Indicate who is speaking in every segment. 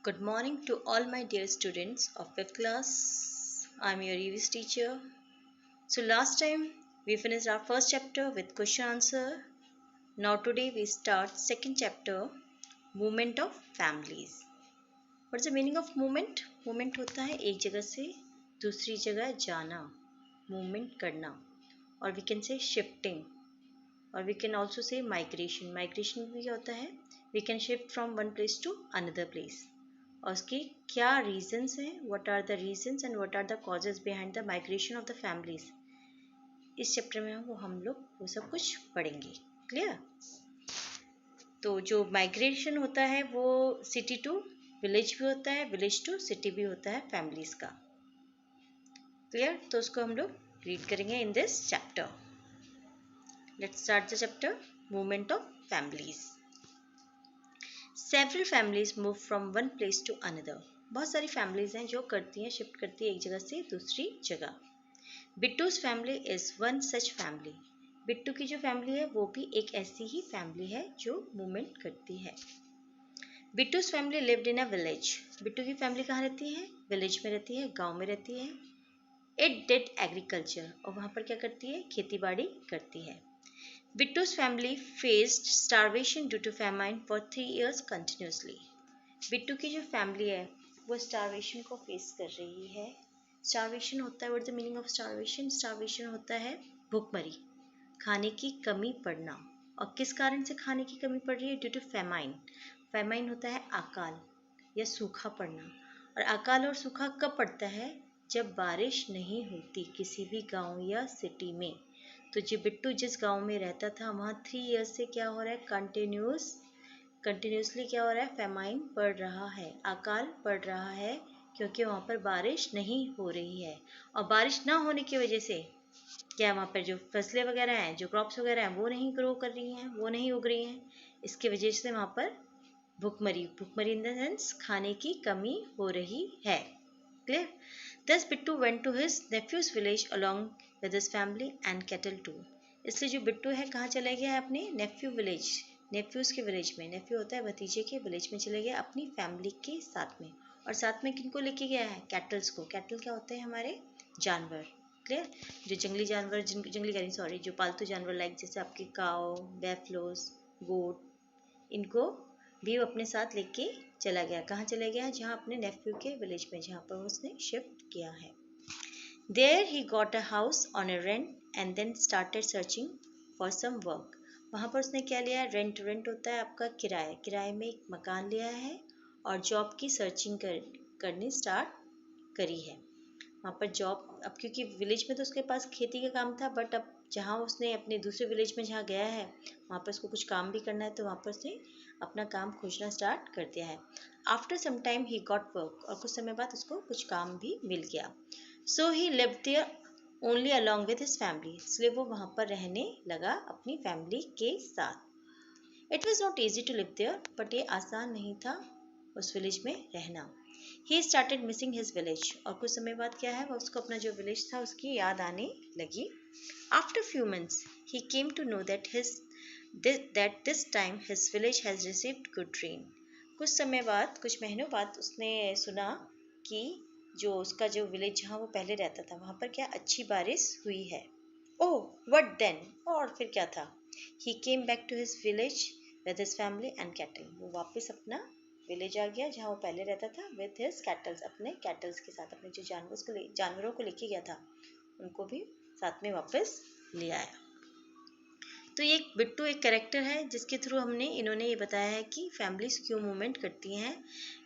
Speaker 1: Good morning to all my dear students of 5th class. I'm your EVS teacher. So last time we finished our first chapter with question answer. Now today we start second chapter, movement of families. What's the meaning of movement? Movement होता है एक जगह से दूसरी जगह जाना, movement करना, और we can say shifting, और we can also say migration. Migration भी क्या होता है? We can shift from one place to another place. और उसकी क्या रीजंस हैं, what are the reasons and what are the causes behind the migration of the families, इस chapter में हम लोग वो सब कुछ पढ़ेंगे. क्लियर? तो जो माइग्रेशन होता है वो सिटी टू विलेज भी होता है, विलेज टू सिटी भी होता है फैमिलीज का. क्लियर? तो उसको हम लोग रीड करेंगे in this chapter. Let's start the chapter, movement of families. Several families move from one place to another. बहुत सारी फैमिलीज हैं जो करती हैं, शिफ्ट करती है एक जगह से दूसरी जगह. Bittu's family is one such family. Bittu की जो फैमिली है वो भी एक ऐसी ही फैमिली है जो मूवमेंट करती है. Bittu's family lived in a village. Bittu की फैमिली कहाँ रहती है? विलेज में रहती है, गांव में रहती है. इट डिड एग्रीकल्चर, और वहाँ पर क्या करती है? खेती बाड़ी करती है. Bittu's family faced starvation due to famine for 3 years continuously. Bittu की जो फैमिली है वो स्टारवेशन को फेस कर रही है. स्टारवेशन होता है, what the meaning of starvation? Starvation होता है भूखमरी, खाने की कमी पड़ना. और किस कारण से खाने की कमी पड़ रही है? Due to famine. फेमाइन होता है अकाल या सूखा पड़ना. और अकाल और सूखा कब पड़ता है? जब बारिश नहीं होती किसी भी गांव या सिटी में. तो जो बिट्टू जिस गांव में रहता था वहाँ 3 इयर्स से क्या हो रहा है? कंटिन्यूसली क्या हो रहा है? फेमाइन पड़ रहा है, अकाल पड़ रहा है, क्योंकि वहाँ पर बारिश नहीं हो रही है. और बारिश ना होने की वजह से क्या वहाँ पर जो फसलें वगैरह हैं, जो क्रॉप्स वगैरह हैं वो नहीं ग्रो कर रही हैं, वो नहीं उग रही हैं. इसकी वजह से वहाँ पर भूखमरी इन द सेंस खाने की कमी हो रही है. Clear? Thus Bittu went to his nephew's village along with his family and cattle too. इसलिए जो बिट्टू है कहाँ चले गया है? अपने नेफ्यू विलेज, नेफ्यूज के विलेज में. नेफ्यू होता है भतीजे के विलेज में चले गया अपनी फैमिली के साथ में. और साथ में किनको लेके गया है? कैटल्स को. कैटल क्या होते हैं? हमारे जानवर. क्लियर? जो जंगली जानवर, जंगली कह रही सॉरी, जो पालतू जानवर लाइक जैसे आपके काओ, बैफलोस, गोट, इनको भी वो अपने साथ लेके चला गया. कहाँ चला गया? जहाँ अपने नेफ्यू के विलेज में, जहाँ पर उसने शिफ्ट किया है. There he got a house on a rent and then started searching for some work. वहाँ पर उसने क्या लिया? रेंट. रेंट होता है आपका किराया. किराए में एक मकान लिया है और जॉब की सर्चिंग करनी स्टार्ट करी है. वहाँ पर जॉब, अब क्योंकि विलेज में तो उसके पास खेती का काम था, बट अब जहाँ उसने अपने दूसरे विलेज में जहाँ गया है वहाँ पर उसको कुछ काम भी करना है, तो वहाँ पर उसने अपना काम खोजना स्टार्ट कर दिया है. After some time he got work, और कुछ समय बाद उसको कुछ काम भी मिल गया. So he lived there only along with his family. इसलिए वो वहाँ पर रहने लगा अपनी फैमिली के साथ. It was not easy to live there, but ये आसान नहीं था उस विलेज में रहना. He started missing his village. और कुछ समय बाद क्या है? वो उसको अपना जो विलेज था उसकी याद आने लगी. After few months, he came to know that this time his village has received good rain. कुछ समय बाद, कुछ महीनों बाद उसने सुना कि जो उसका जो विलेज जहाँ वो पहले रहता था वहाँ पर क्या अच्छी बारिश हुई है. Oh, what then? और फिर क्या था? He came back to his village with his family and cattle. वो वापस अपना विलेज आ गया जहाँ वो पहले रहता था विथ हिज कैटल्स, अपने कैटल्स के साथ, अपने जो जानवरों को लेके गया था उनको भी साथ में वापस ले आया. तो ये बिट्टू एक कैरेक्टर है जिसके थ्रू इन्होंने ये बताया है कि फैमिलीज क्यों मूवमेंट करती हैं.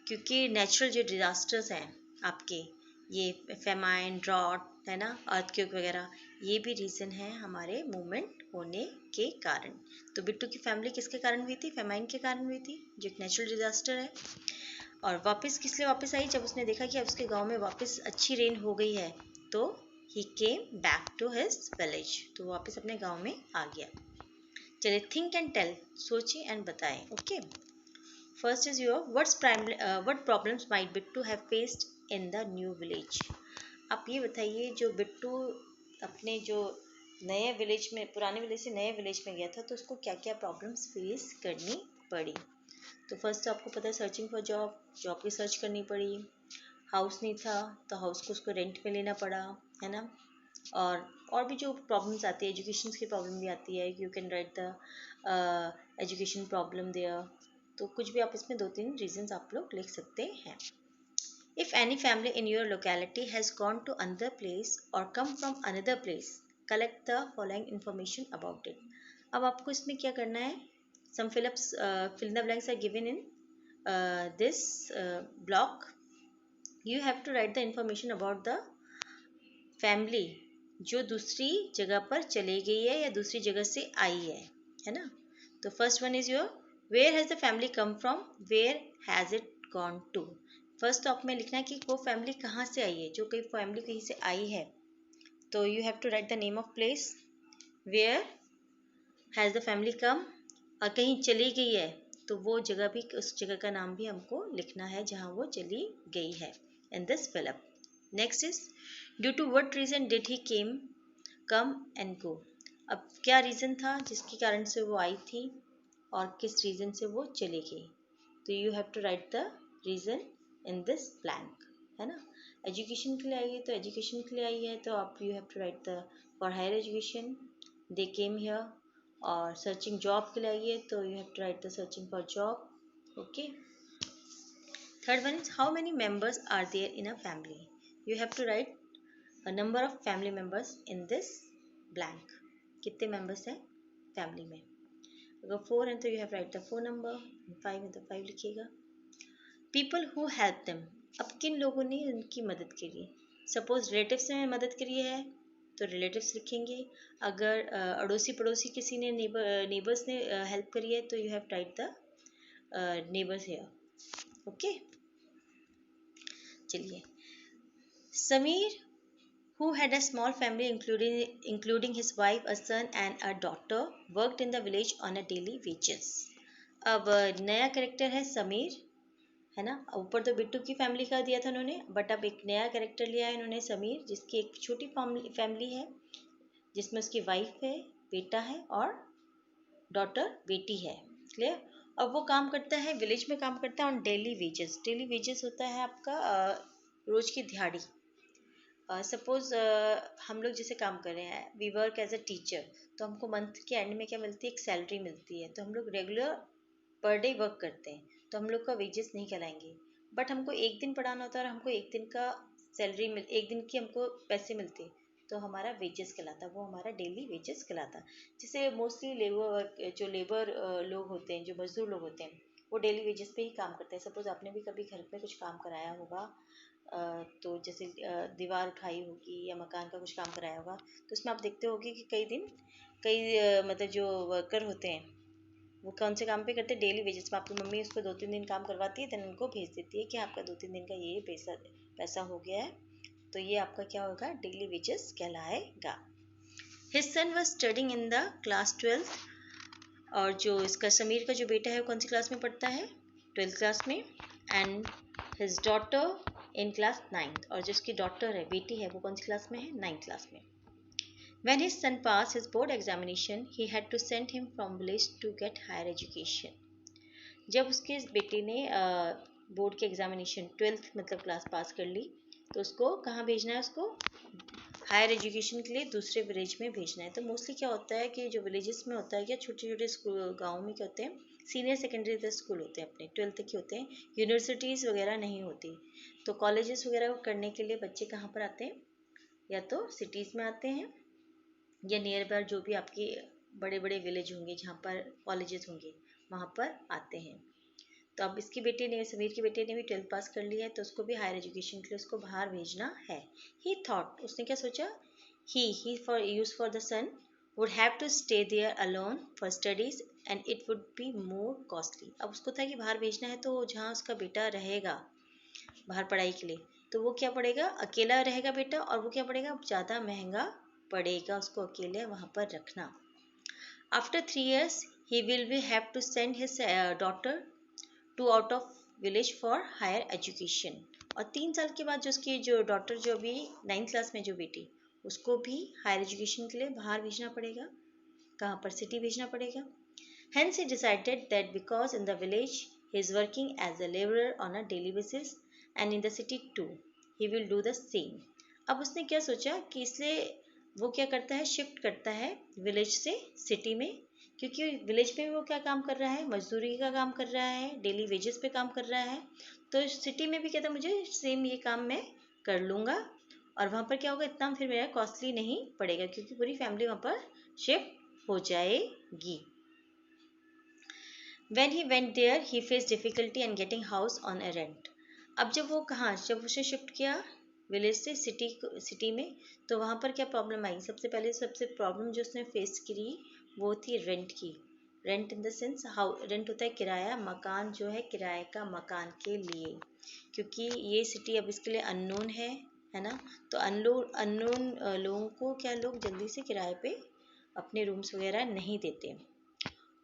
Speaker 1: क्योंकि नेचुरल जो डिजास्टर्स हैं आपके, ये फेमाइन, ड्रॉट है ना, अर्थक्वेक वगैरह, ये भी रीज़न है हमारे मूवमेंट होने के कारण. तो बिट्टू की फैमिली किसके कारण हुई थी? फेमाइन के कारण हुई थी, जो एक नेचुरल डिजास्टर है. और वापस किस लिए वापस आई? जब उसने देखा कि अब उसके गांव में वापस अच्छी रेन हो गई है, तो he came back to his village. तो वापस अपने गांव में आ गया. चलिए, थिंक एंड टेल, सोचिए एंड बताएं. Okay, first is your what problems might Bittu have faced in the new village. आप ये बताइए, जो बिट्टू अपने जो नए विलेज में, पुराने विलेज से नए विलेज में गया था, तो उसको क्या क्या प्रॉब्लम्स फेस करनी पड़ी. तो फर्स्ट तो आपको पता है सर्चिंग फॉर जॉब, जॉब की सर्च करनी पड़ी, हाउस नहीं था तो हाउस को उसको रेंट पे लेना पड़ा, है ना। और भी जो प्रॉब्लम्स आती है, एजुकेशन की प्रॉब्लम भी आती है, you can write the education problem there. तो कुछ भी आप इसमें 2-3 रीजंस आप लोग लिख सकते हैं। If any family in your locality has gone to another place or come from another place, collect the following information about it. अब आपको इसमें क्या करना है, some fill in the blanks are given in this block. You have to write the information about the family जो दूसरी जगह पर चली गई है या दूसरी जगह से आई है ना। तो first one is your, where has the family come from, where has it gone to. First तो आप में लिखना है कि वो फैमिली कहाँ से आई है, जो कोई फैमिली कहीं से आई है तो you have to write the name of place, where has the family come, और कहीं चली गई है तो वो जगह भी, उस जगह का नाम भी हमको लिखना है जहाँ वो चली गई है in this fill up. Next is due to what reason did he come and go. अब क्या रीज़न था जिसके कारण से वो आई थी और किस रीज़न से वो चली गई, तो you have to write the reason in this blank, है ना। एजुकेशन के लिए आई है तो एजुकेशन के लिए आई है तो आप you have to write the for higher education they came here, और सर्चिंग जॉब के लिए आई है तो you have to write the searching for job, okay. Third one is how many members are there in a family, you have to write a number of family members in this blank, कितने members हैं family में। अगर 4 हैं तो you have right the 4 number, 5 है तो 5 लिखिएगा। People who help them, अब किन लोगों ने उनकी मदद के लिए, सपोज रिलेटिव्स ने मदद करी है तो रिलेटिव्स लिखेंगे, अगर अड़ोसी पड़ोसी किसी ने नेबर्स ने हेल्प करी है तो you have right the neighbours here, okay. चलिए, Sameer who had a small family including his wife, a son and a daughter, worked in the village on a daily wages. अब नया कैरेक्टर है समीर, है ना। ऊपर तो बिट्टू की फैमिली का दिया था उन्होंने, बट अब एक नया कैरेक्टर लिया है इन्होंने समीर, जिसकी एक छोटी फैमिली है जिसमें उसकी वाइफ है, बेटा है और डॉटर बेटी है, क्लियर। अब वो काम करता है विलेज में, काम करता है on daily wages. Daily wages होता है आपका रोज की दिहाड़ी। सपोज हम लोग जैसे काम कर रहे हैं, we work as a teacher, तो हमको मंथ के एंड में क्या मिलती है, एक सैलरी मिलती है। तो हम लोग रेगुलर पर डे वर्क करते हैं तो हम लोग का वेजेस नहीं कहलाएंगे, बट हमको एक दिन पढ़ाना होता है और हमको एक दिन का सैलरी एक दिन की हमको पैसे मिलते हैं तो हमारा वेजेस कहलाता है, वो हमारा डेली वेजेस कहलाता है। जैसे मोस्टली जो लेबर लोग होते हैं, जो मजदूर लोग होते हैं, वो डेली वेजेस पे ही काम करते हैं। सपोज आपने भी कभी घर पे कुछ काम कराया होगा, तो जैसे दीवार उठाई होगी या मकान का कुछ काम कराया होगा, तो उसमें आप देखते होगे कि कई मतलब जो वर्कर होते हैं वो कौन से काम पे करते हैं, डेली वेजेस में। आपकी मम्मी उसको 2-3 दिन काम करवाती है, देन उनको भेज देती है कि आपका 2-3 दिन का ये पैसा हो गया है, तो ये आपका क्या होगा, डेली वेजेस कहलाएगा। His son was studying in the class 12th, और जो इसका समीर का जो बेटा है वो कौन सी क्लास में पढ़ता है, 12th क्लास में, and his daughter in class 9th, और जिसकी डॉटर है, बेटी है, वो कौन सी क्लास में है, 9th क्लास में। When his son passed his board examination, he had to send him from village to get higher education. जब उसके बेटे ने बोर्ड के एग्जामिनेशन 12th मतलब क्लास पास कर ली, तो उसको कहाँ भेजना है, उसको हायर एजुकेशन के लिए दूसरे विलेज में भेजना है। तो मोस्टली क्या होता है कि जो विलेजेस में होता है, या छोटे छोटे स्कूल गाँव में क्या होते हैं, सीनियर सेकेंडरी तक स्कूल होते हैं, अपने 12th तक के होते हैं, यूनिवर्सिटीज़ वगैरह नहीं होती। तो कॉलेजेस वगैरह करने के लिए बच्चे कहाँ पर आते हैं, या तो सिटीज़ में आते हैं या नियर बाय जो भी आपके बड़े बड़े विलेज होंगे जहाँ पर कॉलेजेस होंगे वहाँ पर आते हैं। तो अब इसकी बेटे ने, समीर की बेटे ने भी 12th पास कर लिया है तो उसको भी हायर एजुकेशन के लिए उसको बाहर भेजना है। ही थॉट, उसने क्या सोचा, he for use for the son would have to stay there alone for studies and it would be more costly. अब उसको था कि बाहर भेजना है तो जहाँ उसका बेटा रहेगा बाहर पढ़ाई के लिए, तो वो क्या पड़ेगा, अकेला रहेगा बेटा, और वो क्या पड़ेगा, ज़्यादा महंगा पड़ेगा उसको अकेले वहाँ पर रखना। After 3 years he will be have to send his daughter to out of village for higher education, और 3 साल के बाद जो उसकी जो डॉटर, जो अभी 9th क्लास में जो बेटी, उसको भी हायर एजुकेशन के लिए बाहर भेजना पड़ेगा, कहाँ पर, सिटी भेजना पड़ेगा। Hence he decided that because in the village He is working as a laborer on a daily basis and in the city too. He will do the same. अब उसने क्या सोचा कि इसलिए वो क्या करता है, शिफ्ट करता है विलेज से सिटी में, क्योंकि विलेज में वो क्या काम कर रहा है, मजदूरी का काम कर रहा है, डेली वेजेस पे काम कर रहा है। तो सिटी में भी कहता है मुझे सेम ये काम मैं कर लूँगा, और वहाँ पर क्या होगा, इतना फिर मेरा कॉस्टली नहीं पड़ेगा, क्योंकि पूरी फैमिली वहाँ पर शिफ्ट हो जाएगी। When he went there, he faced difficulty in getting house on a rent. अब जब उसे शिफ्ट किया विलेज से सिटी में, तो वहाँ पर क्या प्रॉब्लम आई, सबसे प्रॉब्लम जो उसने फेस करी वो थी रेंट की। Rent in the sense, rent होता है किराया, मकान जो है किराए का मकान के लिए, क्योंकि ये सिटी अब इसके लिए अननोन है ना। तो अननोन लोगों को क्या, लोग जल्दी से किराए पे अपने रूम्स वगैरह नहीं देते।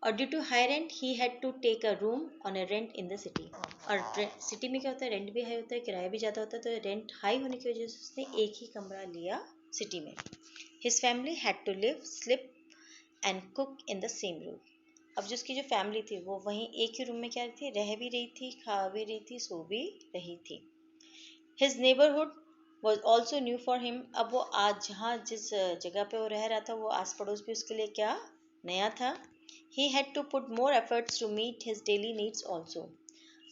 Speaker 1: और due to high rent he had to take a room on a rent in the city. और सिटी में क्या होता है, रेंट भी हाई होता है, किराया भी ज़्यादा होता है, तो रेंट हाई होने की वजह से उसने एक ही कमरा लिया सिटी में। His family had to live, sleep and cook in the same room. अब जिसकी जो फैमिली थी वो वहीं एक ही रूम में क्या थी, रह भी रही थी, खा भी रही थी, सो भी रही थी। His neighbourhood was also new for him. अब वो आज जिस जगह पे वो रह रहा था, वो आस पड़ोस भी उसके लिए क्या नया था। He had to put more efforts to meet his daily needs also.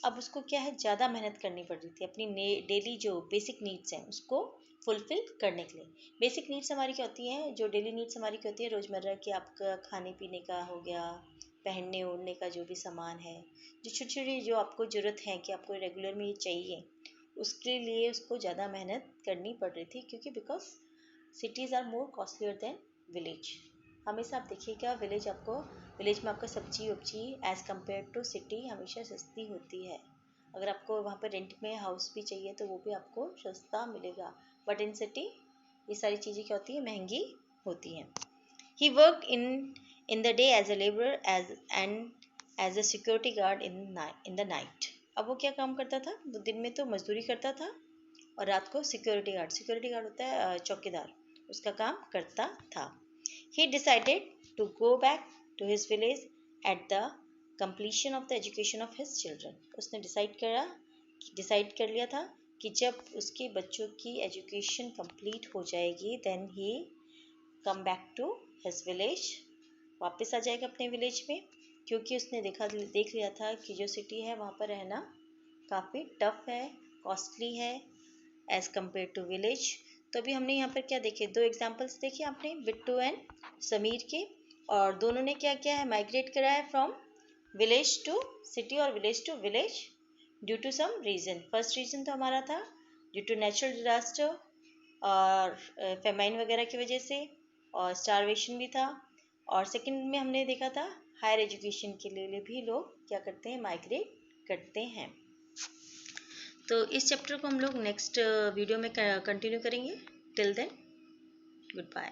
Speaker 1: अब उसको क्या है, ज़्यादा मेहनत करनी पड़ रही थी अपनी डेली जो बेसिक नीड्स हैं उसको फुलफिल करने के लिए। बेसिक नीड्स हमारी क्या होती हैं, जो डेली नीड्स हमारी क्या होती है, रोज़मर्रा की आपका खाने पीने का हो गया, पहनने ओढ़ने का जो भी सामान है, जो छोटी छोटी जो आपको ज़रूरत है कि आपको रेगुलर में ये चाहिए, उसके लिए उसको ज़्यादा मेहनत करनी पड़ रही थी, क्योंकि because cities are more costlier than village. हमेशा आप देखिएगा विलेज में आपका सब्जी वब्जी एज़ कम्पेयर टू सिटी हमेशा सस्ती होती है। अगर आपको वहाँ पर रेंट में हाउस भी चाहिए तो वो भी आपको सस्ता मिलेगा, बट इन सिटी ये सारी चीज़ें क्या होती है, महंगी होती हैं। He work in the day as a labourer and as a security guard in the night. अब वो क्या काम करता था, वो दिन में तो मजदूरी करता था और रात को सिक्योरिटी गार्ड होता है चौकीदार, उसका काम करता था। He decided to go back to his village at the completion of the education of his children. उसने डिसाइड कर लिया था कि जब उसके बच्चों की एजुकेशन कंप्लीट हो जाएगी, then he come back to his village, वापस आ जाएगा अपने विलेज में, क्योंकि उसने देख लिया था कि जो सिटी है वहाँ पर रहना काफ़ी टफ है, कॉस्टली है एज कम्पेयर टू विलेज। तो अभी हमने यहाँ पर क्या देखे, 2 एग्जाम्पल्स देखे आपने, बिट्टू एंड समीर के, और दोनों ने क्या किया है, माइग्रेट करा है फ्रॉम विलेज टू सिटी और village to village due to some reason. First reason तो हमारा था ड्यू टू नेचुरल डिजास्टर और फेमाइन वगैरह की वजह से, और स्टारवेशन भी था, और सेकंड में हमने देखा था हायर एजुकेशन के लिए भी लोग क्या करते हैं, माइग्रेट करते हैं। तो इस चैप्टर को हम लोग नेक्स्ट वीडियो में कंटिन्यू करेंगे। Till then good bye.